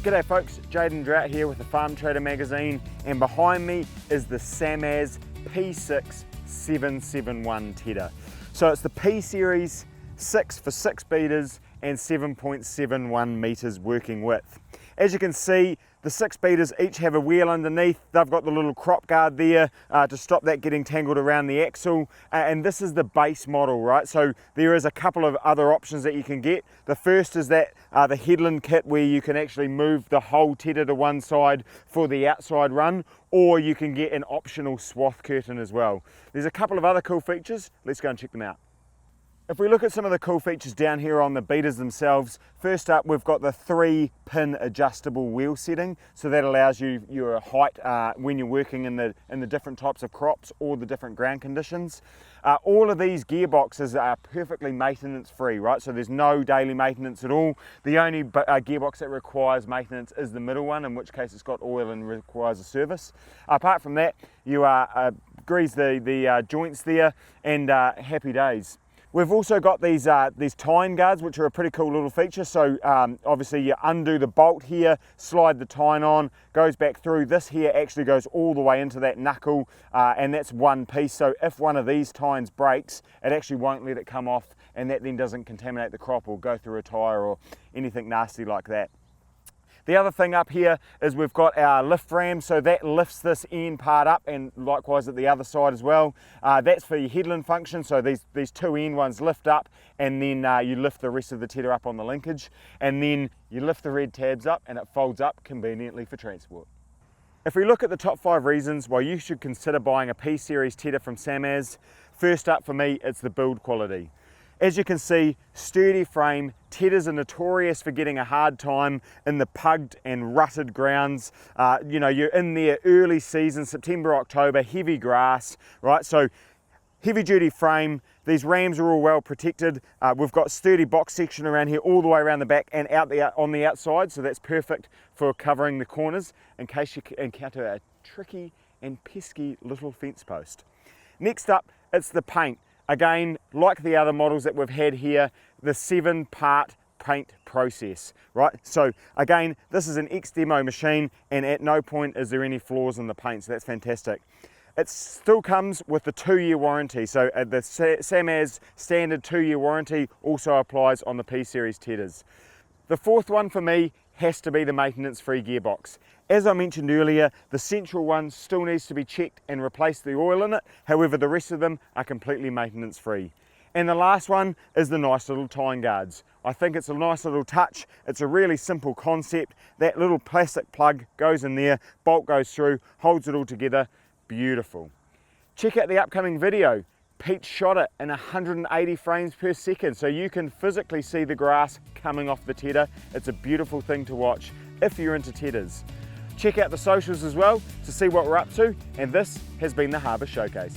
G'day folks, Jaden Drought here with the Farm Trader magazine, and behind me is the SaMASZ P6 771 tedder. So it's the P series 6 for 6 beaters and 7.71 meters working width. As you can see, the 6 beaters each have a wheel underneath. They've got the little crop guard there to stop that getting tangled around the axle, and this is the base model, right? So there is a couple of other options that you can get. The first is that the headland kit, where you can actually move the whole tedder to one side for the outside run, or you can get an optional swath curtain as well. There's a couple of other cool features. Let's go and check them out. If we look at some of the cool features down here on the beaters themselves, first up we've got the 3-pin adjustable wheel setting, so that allows you your height when you're working in the different types of crops or the different ground conditions. All of these gearboxes are perfectly maintenance free, right? So there's no daily maintenance at all. The only gearbox that requires maintenance is the middle one, in which case it's got oil and requires a service. Apart from that, you grease the joints there and happy days. We've also got these tine guards, which are a pretty cool little feature. So obviously you undo the bolt here, slide the tine on, goes back through. This here actually goes all the way into that knuckle, and that's one piece. So if one of these tines breaks, it actually won't let it come off, and that then doesn't contaminate the crop or go through a tyre or anything nasty like that. The other thing up here is we've got our lift ram, so that lifts this end part up, and likewise at the other side as well. That's for your headland function, so these two end ones lift up, and then you lift the rest of the tedder up on the linkage, and then you lift the red tabs up and it folds up conveniently for transport. If we look at the top 5 reasons why you should consider buying a P series tedder from SaMASZ, first up for me, it's the build quality. As you can see, sturdy frame. Tedders are notorious for getting a hard time in the pugged and rutted grounds. You know, you're in there early season, September, October, heavy grass, right? So heavy duty frame. These rams are all well protected. We've got sturdy box section around here all the way around the back and out there on the outside, so that's perfect for covering the corners in case you encounter a tricky and pesky little fence post. Next up, it's the paint. Again, like the other models that we've had here, the 7-part paint process, right? So again, this is an ex-demo machine, and at no point is there any flaws in the paint, so that's fantastic. It still comes with the 2-year warranty, so the SaMASZ standard 2-year warranty also applies on the P series tedders. The fourth one for me has to be the maintenance-free gearbox. As I mentioned earlier, the central one still needs to be checked and replace the oil in it. However, the rest of them are completely maintenance-free. And the last one is the nice little tine guards. I think it's a nice little touch. It's a really simple concept. That little plastic plug goes in there, bolt goes through, holds it all together. Beautiful. Check out the upcoming video. Pete shot it in 180 frames per second, so you can physically see the grass coming off the tedder. It's a beautiful thing to watch if you're into tedders. Check out the socials as well to see what we're up to, and this has been the Harbour Showcase.